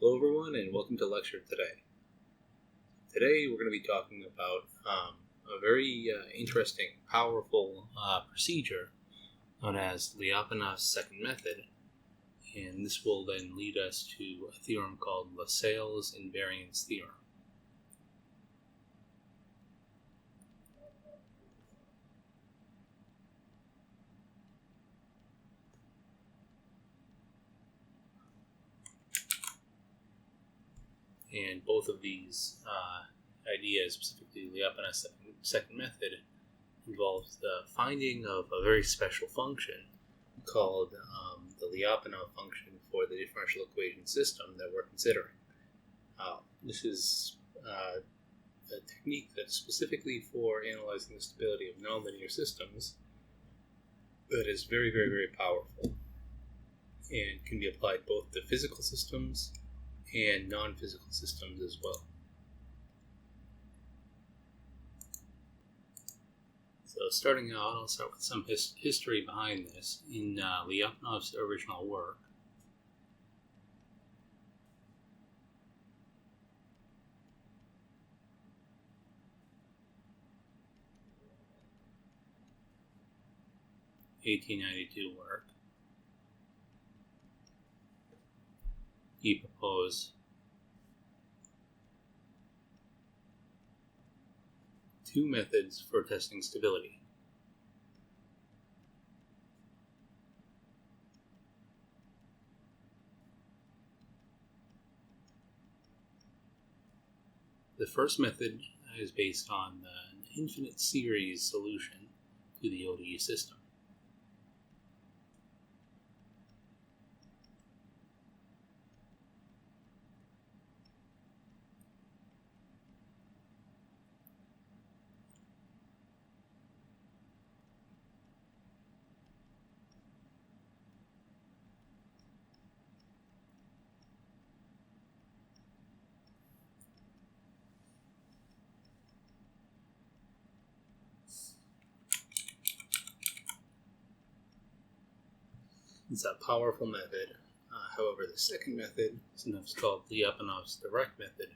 Hello everyone and welcome to lecture today. Today we're going to be talking about a very interesting, powerful procedure known as Liapunov's second method, and this will then lead us to a theorem called Lassalle's invariance theorem. And both of these ideas, specifically Liapunov's second method, involves the finding of a very special function called the Liapunov function for the differential equation system that we're considering. This is a technique that's specifically for analyzing the stability of nonlinear systems that is very, very, very powerful and can be applied both to physical systems and non-physical systems as well. So starting out, I'll start with some history behind this. In Liapunov's original work, (1892) work, he proposed two methods for testing stability. The first method is based on an infinite series solution to the ODE system. It's a powerful method. However, the second method, sometimes called Liapunov's direct method,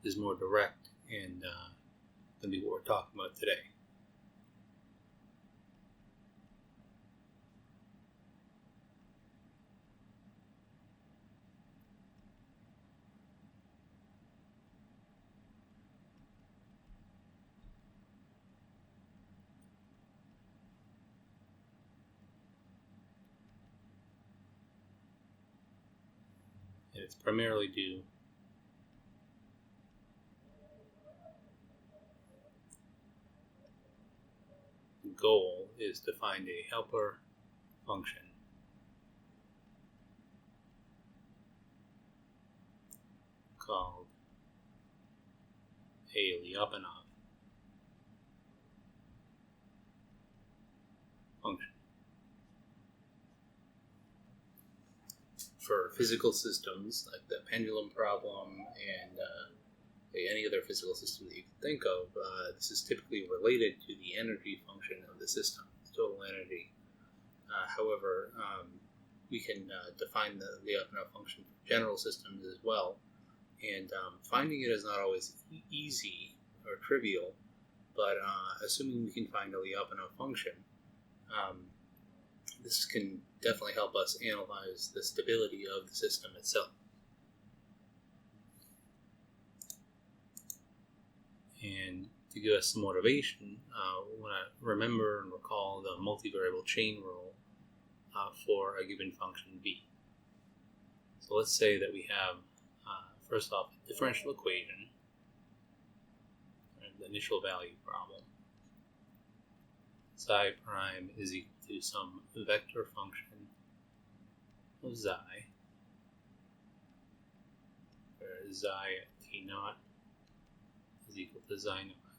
is more direct and going to be what we're talking about today. And it's primarily due the goal is to find a helper function called a Liapunov function. For physical systems like the pendulum problem and any other physical system that you can think of, this is typically related to the energy function of the system, the total energy. However, we can define the Liapunov function for general systems as well, and finding it is not always easy or trivial, but assuming we can find a Liapunov function, this can definitely help us analyze the stability of the system itself. And to give us some motivation, we want to remember and recall the multivariable chain rule for a given function b. So let's say that we have, first off, a differential equation, the initial value problem. Psi prime is equal to some vector function of xi, where xi at t naught is equal to xi naught.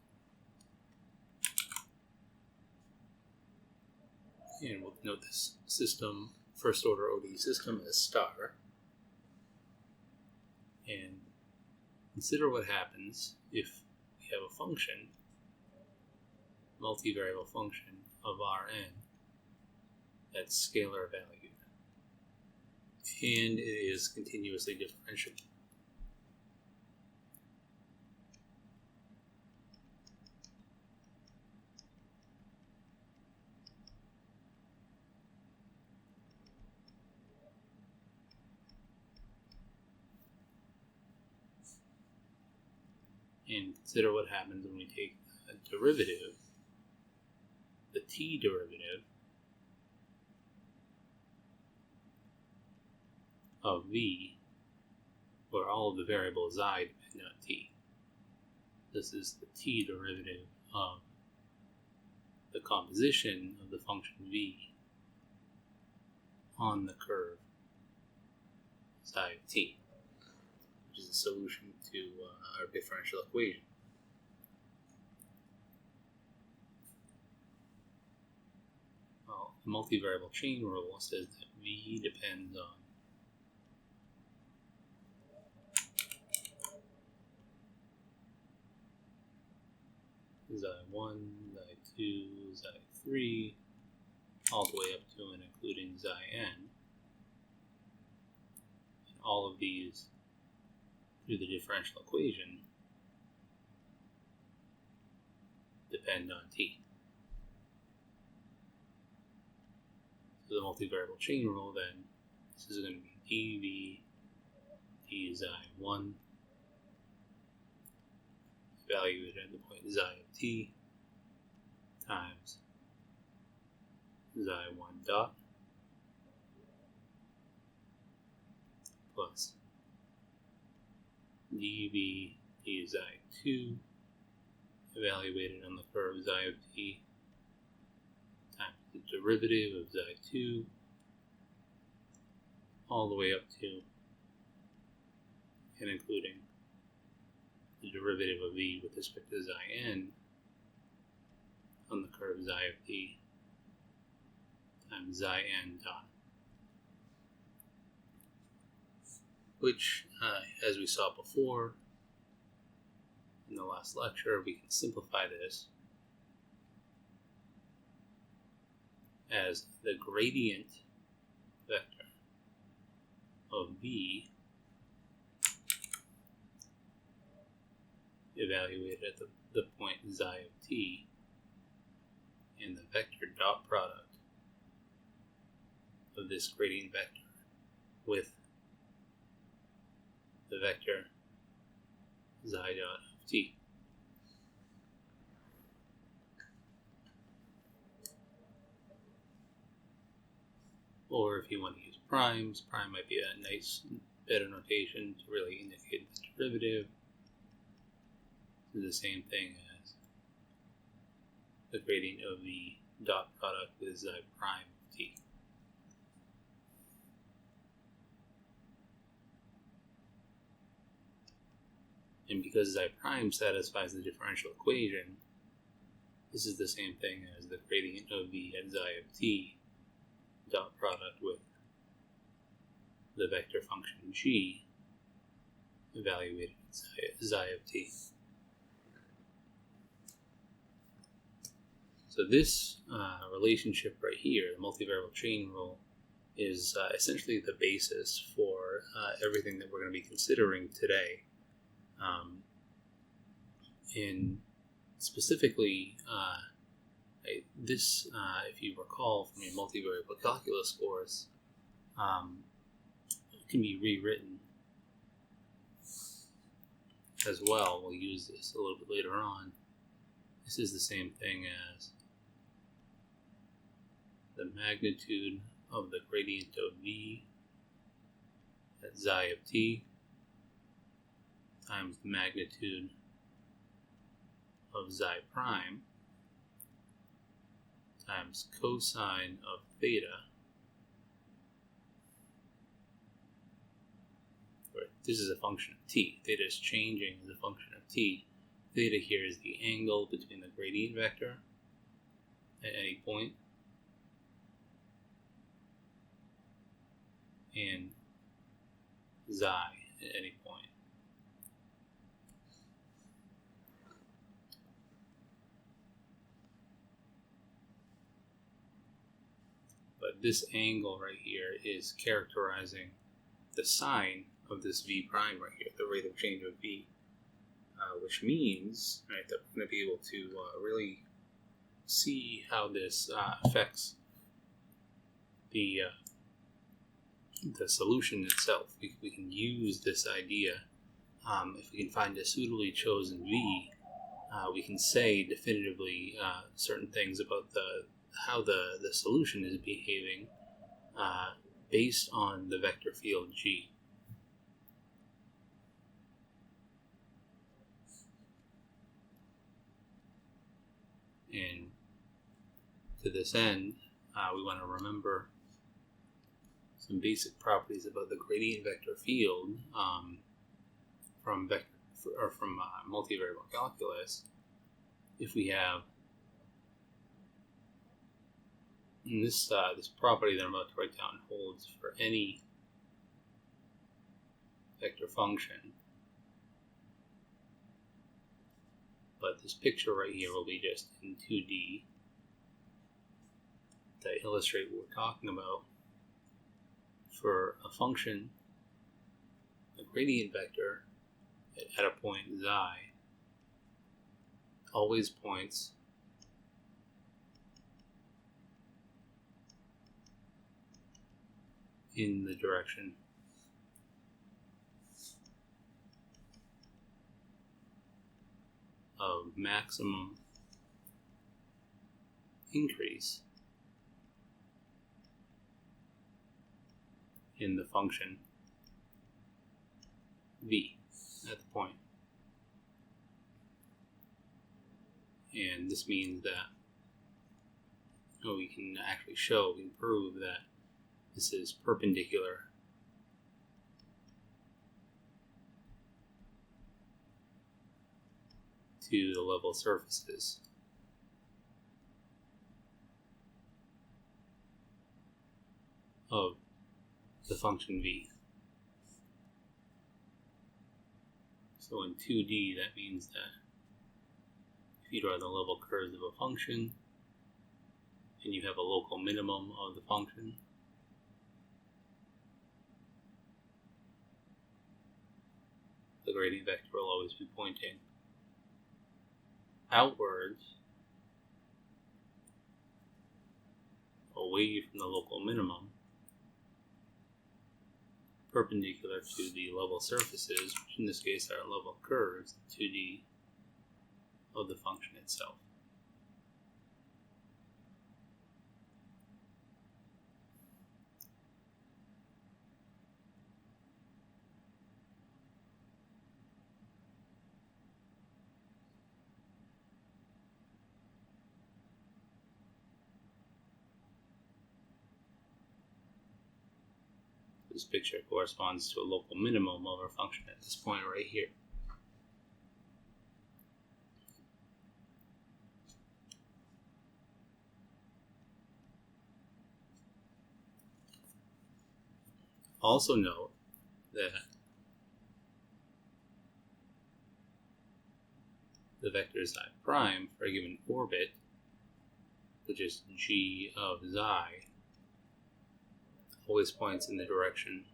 And we'll note this system, first order ODE system, as star. And consider what happens if we have a function, multivariable function of Rn, that's scalar valued, and it is continuously differentiable. and consider what happens when we take a derivative, the t derivative of v, where all of the variables I depend on t. This is the t derivative of the composition of the function v on the curve psi of t, which is a solution to our differential equation. Well, the multivariable chain rule says that v depends on xi1, xi2, xi3, all the way up to and including xi n. And all of these through the differential equation depend on t. So the multivariable chain rule then, this is going to be dv dxi1 evaluated at the point xi of t times xi1 dot plus dv dxi2 evaluated on the curve xi of t times the derivative of xi2 all the way up to and including the derivative of v with respect to xi n on the curve xi of t times xi n dot, which, as we saw before in the last lecture, we can simplify this as the gradient vector of v evaluated at the point xi of t and the vector dot product of this gradient vector with the vector xi dot of t. Or if you want to use primes, prime might be a nice better notation to really indicate the derivative. It's the same thing as the gradient of the dot product with xi prime of t. And because xi prime satisfies the differential equation, this is the same thing as the gradient of v at xi of t dot product with the vector function g evaluated at xi of t. So this relationship right here, the multivariable chain rule, is essentially the basis for everything that we're going to be considering today. And specifically, this, if you recall from your multivariable calculus course, can be rewritten as well. We'll use this a little bit later on. This is the same thing as the magnitude of the gradient of v at xi of t times the magnitude of xi prime times cosine of theta. This is a function of t. Theta is changing as a function of t. Theta here is the angle between the gradient vector at any point and xi at any point. But this angle right here is characterizing the sign of this v prime right here, the rate of change of v, which means, right, that we're going to be able to really see how this affects the solution itself. We can use this idea if we can find a suitably chosen v, we can say definitively certain things about how the solution is behaving based on the vector field G. And to this end, we want to remember some basic properties about the gradient vector field from multivariable calculus. If we have this property that I'm about to write down holds for any vector function, but this picture right here will be just in 2D to illustrate what we're talking about. For a function, a gradient vector at a point xi always points in the direction of maximum increase in the function v at the point. And this means that we can actually prove that this is perpendicular to the level surfaces of the function v. So in 2D, that means that if you draw the level curves of a function and you have a local minimum of the function, the gradient vector will always be pointing outwards, away from the local minimum, perpendicular to the level surfaces, which in this case are level curves, 2D, of the function itself. This picture corresponds to a local minimum of our function at this point right here. Also note that the vector xi prime for a given orbit, which is g of xi, always points in the direction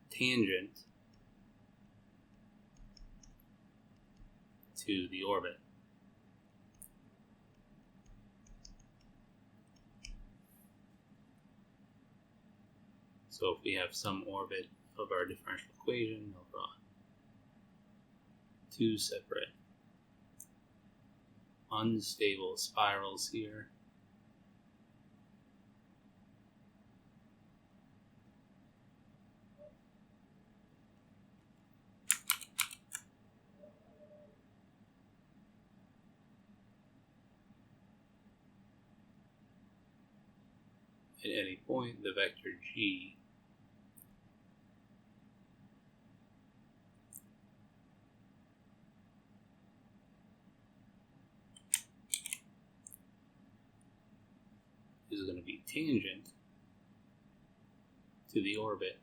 tangent to the orbit. So if we have some orbit of our differential equation, I'll draw two separate unstable spirals here. At any point, the vector g is going to be tangent to the orbit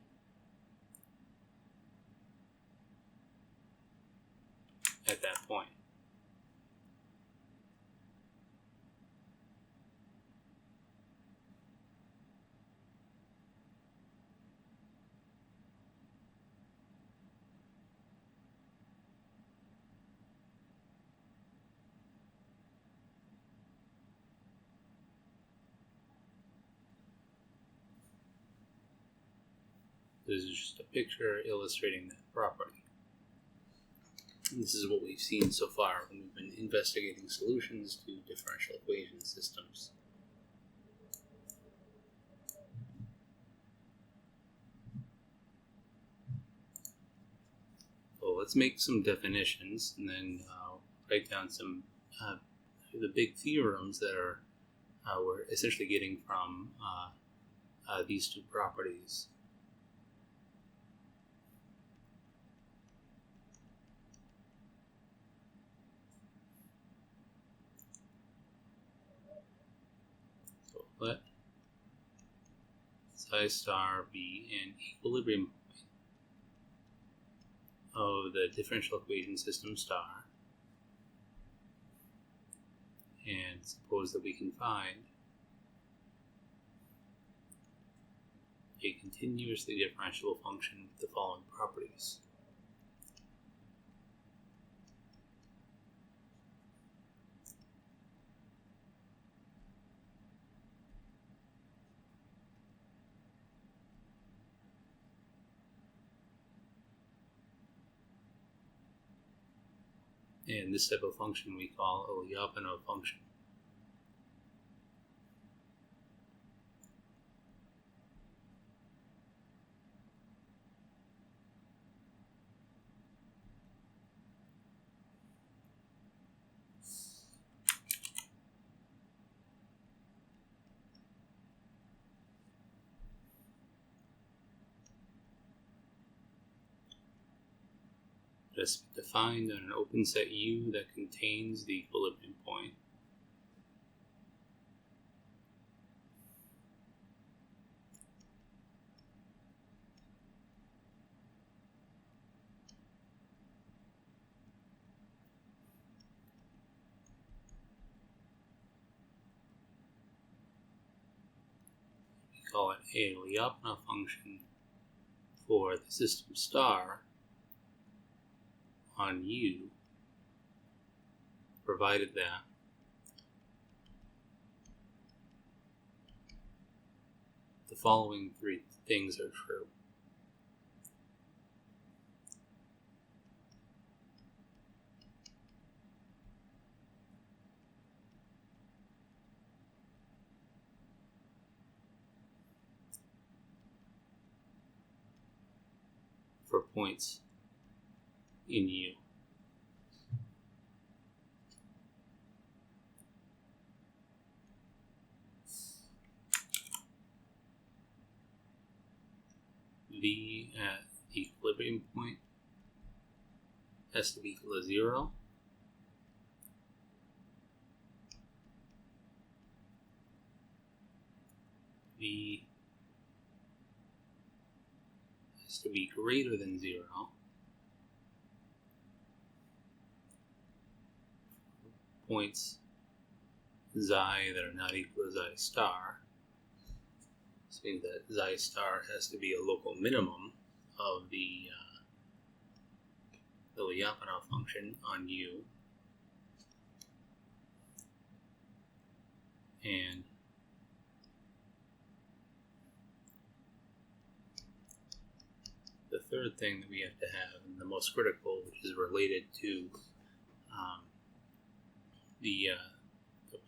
at that point. This is just a picture illustrating that property. And this is what we've seen so far when we've been investigating solutions to differential equation systems. So let's make some definitions and then write down some the big theorems that we're essentially getting from these two properties. So let psi star be an equilibrium point of the differential equation system star, and suppose that we can find a continuously differentiable function with the following properties. And this type of function we call a Liapunov function. It has to be defined on an open set U that contains the equilibrium point. We call it a Liapunov function for the system star on U, provided that the following three things are true. For points in U. V at the equilibrium point has to be equal to 0. V has to be greater than 0. Points xi that are not equal to xi star. This means that xi star has to be a local minimum of the Liapunov function on U, and the third thing that we have to have, and the most critical, which is related to the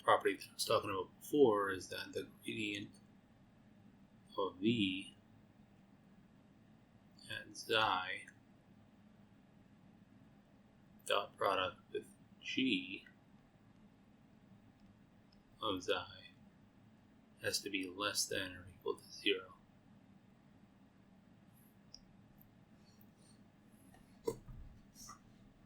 property that I was talking about before, is that the gradient of V at xi dot product with G of xi has to be less than or equal to 0.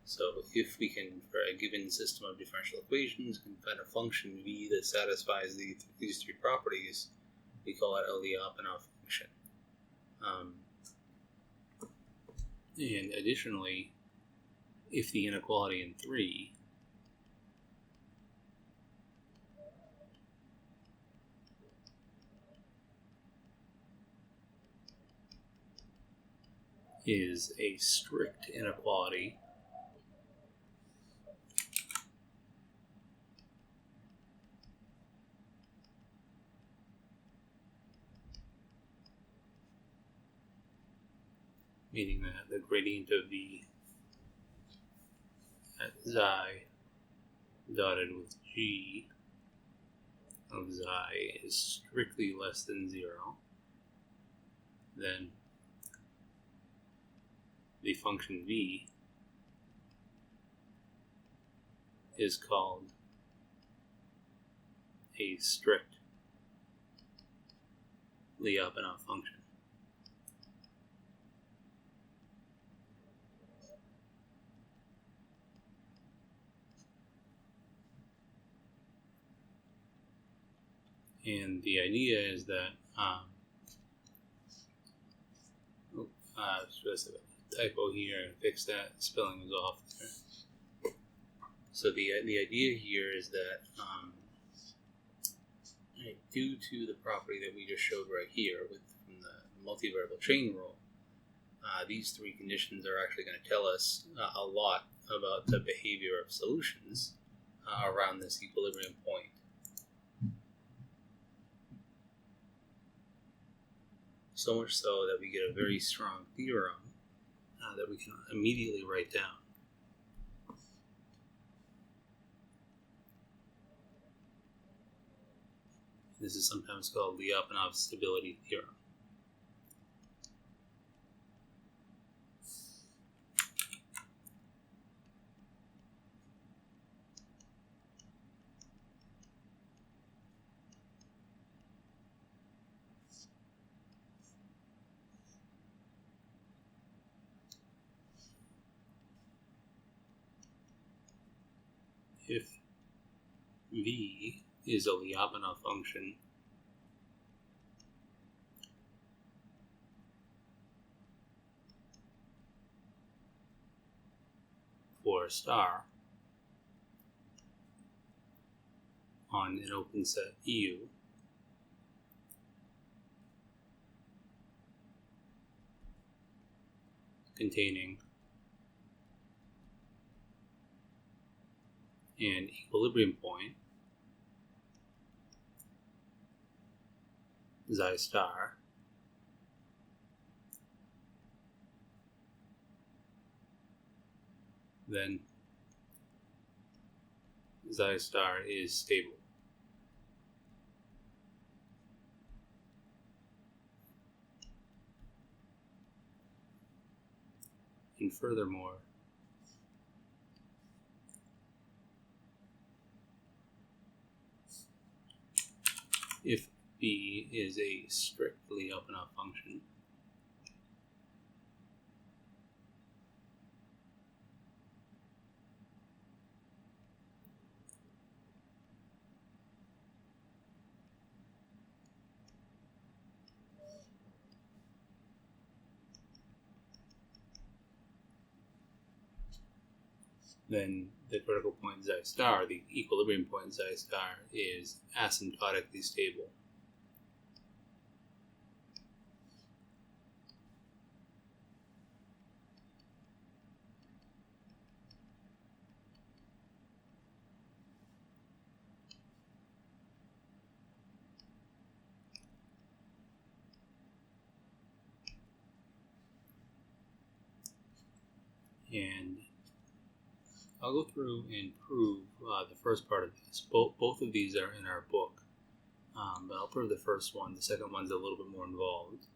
So if we can, for a given system of differential equations, can find a function V that satisfies these three properties, we call it a Liapunov function. And additionally, if the inequality in 3 is a strict inequality, meaning that the gradient of v at xi dotted with g of xi is strictly less than 0, then the function v is called a strict Liapunov function. And the idea is that just a typo here, fix that, spelling was off there. So the idea here is that due to the property that we just showed right here from the multivariable chain rule, these three conditions are actually going to tell us a lot about the behavior of solutions around this equilibrium point. So much so that we get a very strong theorem that we can immediately write down. This is sometimes called Liapunov's Stability Theorem. If v is a Liapunov function, for a star on an open set U, containing an equilibrium point xi star, then xi star is stable. And furthermore, if b is a strict Liapunov function, then the critical point xi star, the equilibrium point xi star, is asymptotically stable. And I'll go through and prove the first part of this. Both of these are in our book, but I'll prove the first one. The second one's a little bit more involved.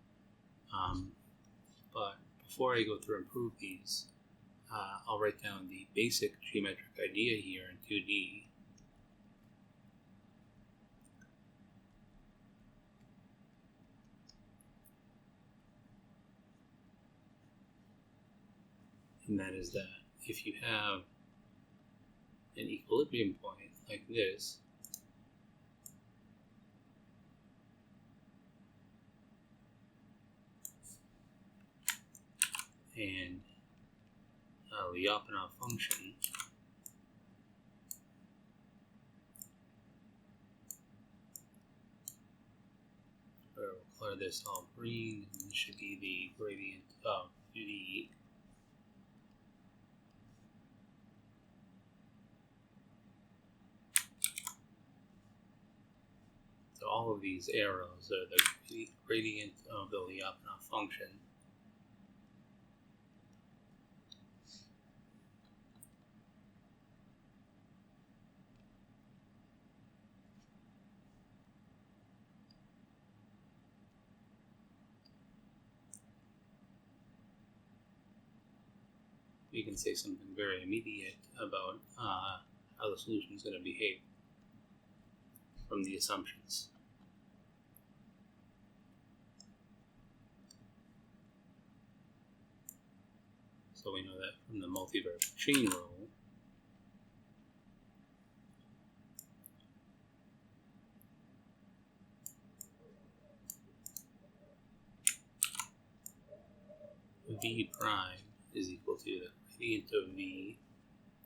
But before I go through and prove these, I'll write down the basic geometric idea here in 2D. And that is that if you have an equilibrium point like this, and a Liapunov function we'll color this all green, and this should be the gradient of v. So all of these arrows are the gradient of the Liapunov function. we can say something very immediate about how the solution is going to behave from the assumptions. So we know that from the multivariable chain rule, V prime is equal to the gradient of V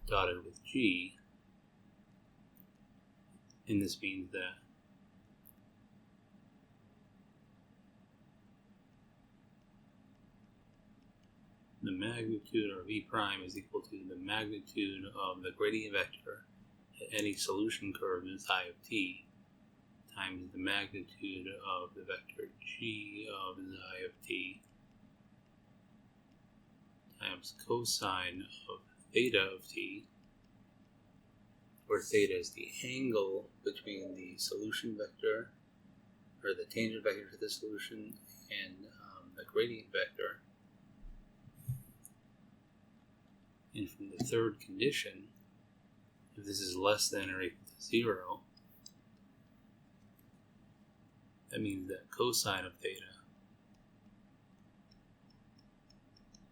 dotted with G, and this means that the magnitude of V prime is equal to the magnitude of the gradient vector at any solution curve in psi of t times the magnitude of the vector G of psi of t times cosine of theta of t, where theta is the angle between the solution vector, or the tangent vector to the solution, and the gradient vector. And from the third condition, if this is less than or equal to 0, that means that cosine of theta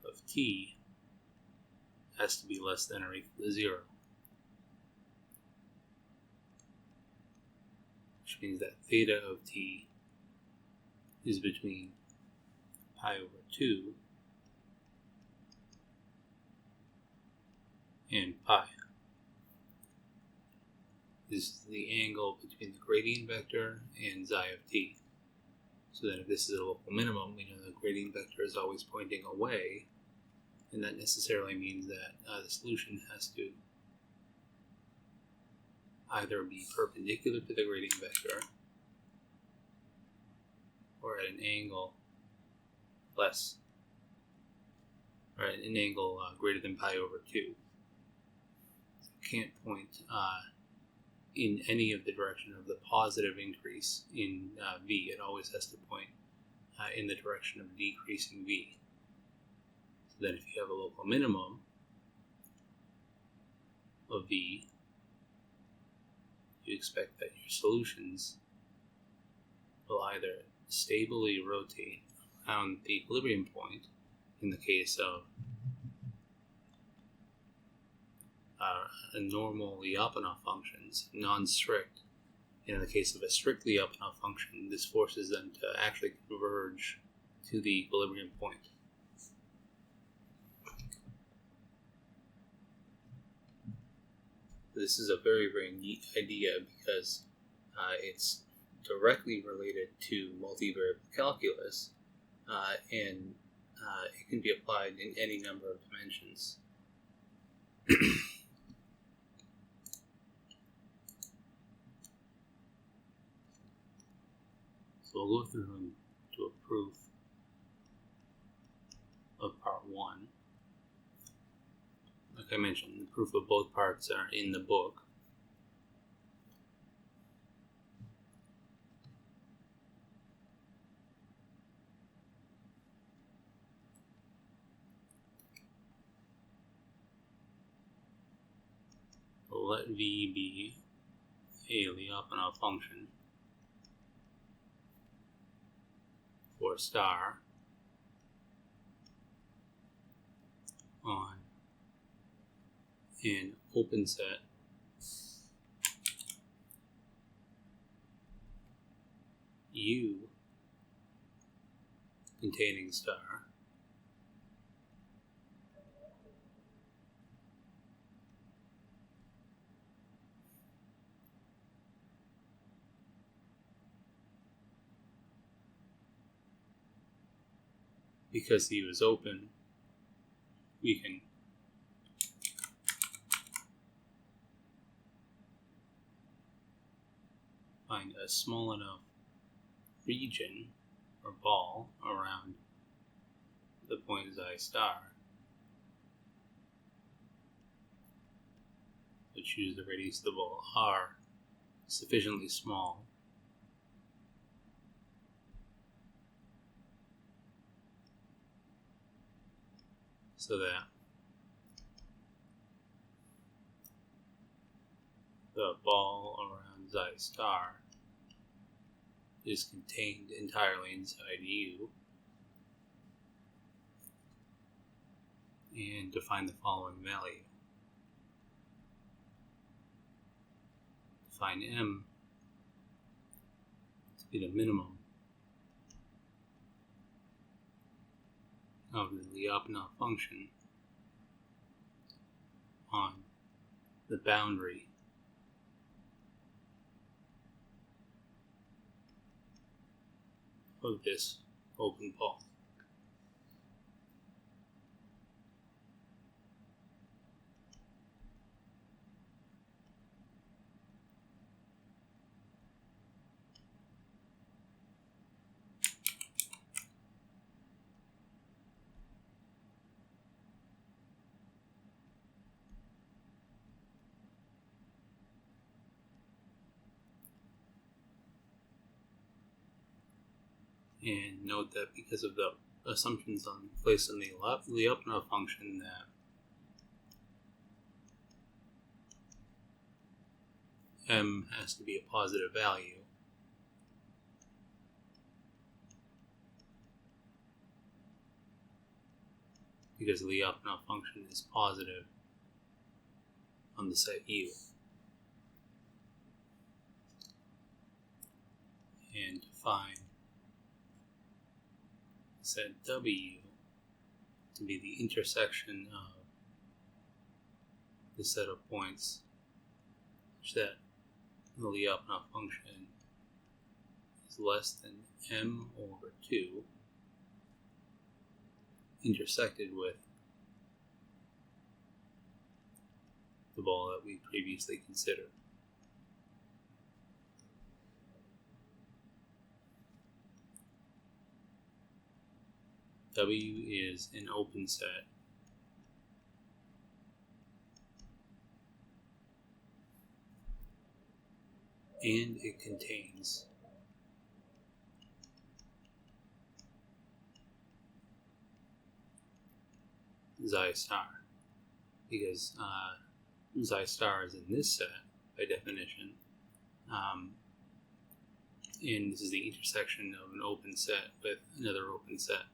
of t has to be less than or equal to 0. Which means that theta of t is between pi over 2 and pi. This is the angle between the gradient vector and psi of t. So that if this is a local minimum, we know the gradient vector is always pointing away, and that necessarily means that the solution has to either be perpendicular to the gradient vector or at an angle less, or at an angle greater than pi over 2. Can't point in any of the direction of the positive increase in V. It always has to point in the direction of decreasing V. So that if you have a local minimum of V, you expect that your solutions will either stably rotate around the equilibrium point in the case of a normal Liapunov functions, non-strict. In the case of a strict Liapunov function, this forces them to actually converge to the equilibrium point. This is a very, very neat idea because it's directly related to multivariable calculus, and it can be applied in any number of dimensions. So we'll go through and do a proof of part 1. Like I mentioned, the proof of both parts are in the book. So let V be a Liapunov function for a star on an open set U containing star because U is open, we can find a small enough region or ball around the point xi star, so choose the radius of the ball r sufficiently small so that the ball around xi star is contained entirely inside U, and define the following value. Define M to be the minimum of the Liapunov function on the boundary of this open ball. And note that because of the assumptions placed on the Liapunov function, that M has to be a positive value, because the Liapunov function is positive on the set U. And define set W to be the intersection of the set of points such that the Liapunov function is less than M over 2 intersected with the ball that we previously considered. W is an open set and it contains xi star, because xi star is in this set by definition, and this is the intersection of an open set with another open set.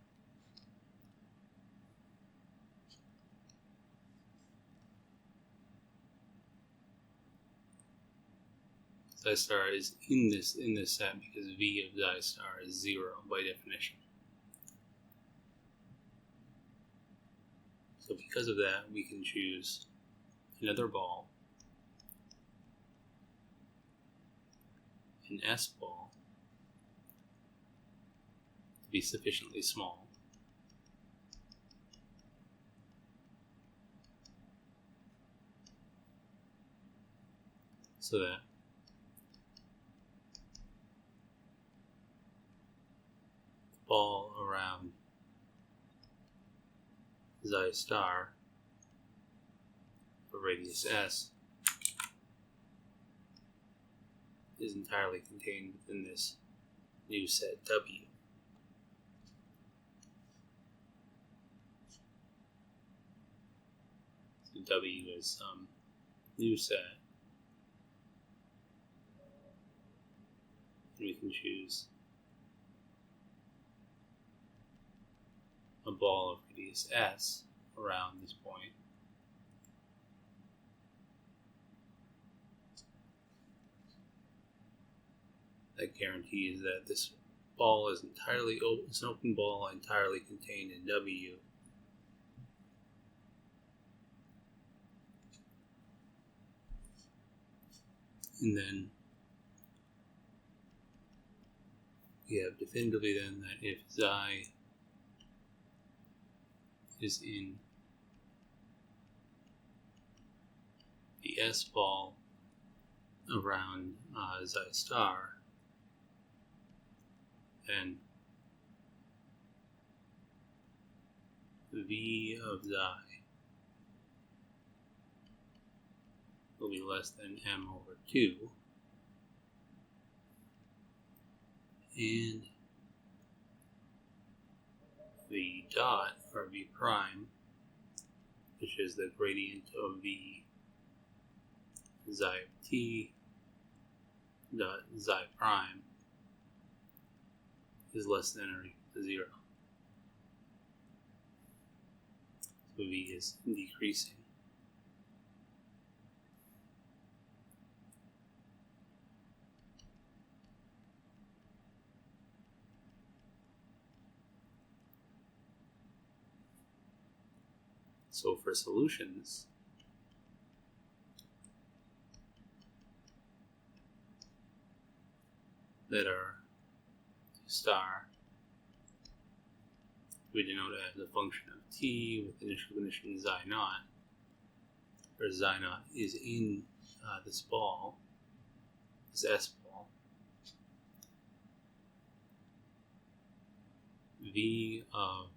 Xi star is in this set because V of xi star is 0 by definition. So because of that, we can choose another ball, an S ball, to be sufficiently small so that the ball around xi star for radius S is entirely contained within this new set W. So W is some new set, and we can choose a ball of radius S around this point. That guarantees that this ball is entirely open, it's an open ball entirely contained in W. And then we have definitively then that if xi is in the S ball around xi star, then V of xi will be less than M over 2, and V dot, or V prime, which is the gradient of V xi of t, t dot xi prime is less than or equal to 0. So v is decreasing. So for solutions that are star, we denote it as a function of t with initial condition xi naught, where xi naught is in this ball, this S ball. V of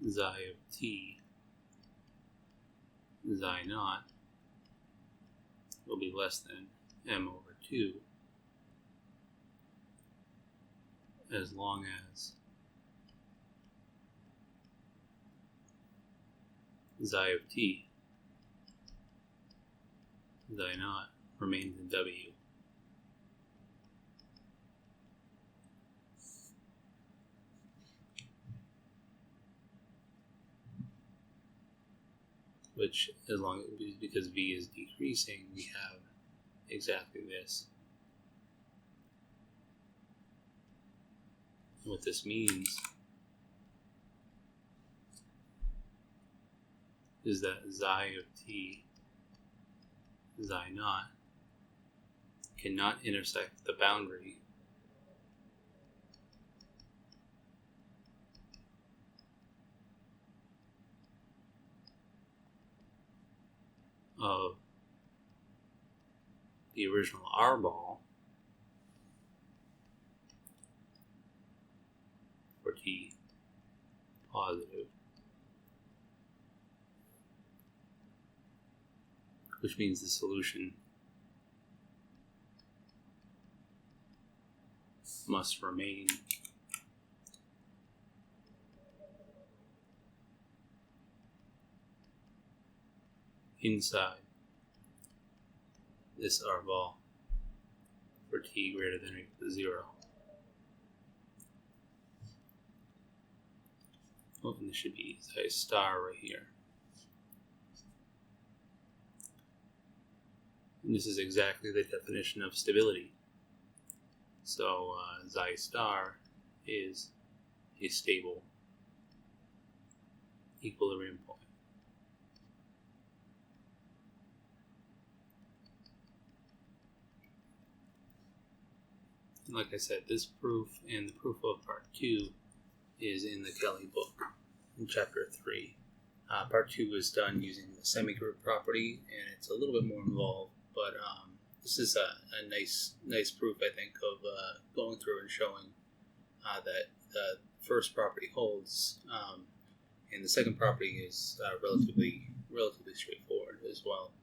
xi of t xi naught will be less than m over 2 as long as xi of t xi naught remains in W. Which, as long as, because v is decreasing, we have exactly this. What this means is that xi of t xi naught cannot intersect the boundary of the original R ball for t positive, which means the solution must remain inside this R ball for t greater than or equal to 0. Oh, and this should be xi star right here. And this is exactly the definition of stability. So xi star is a stable equilibrium point. And like I said, this proof and the proof of part 2 is in the Kelly book in chapter 3. Part 2 is done using the semigroup property, and it's a little bit more involved, but this is a nice proof, I think, of going through and showing that the first property holds, and the second property is relatively straightforward as well.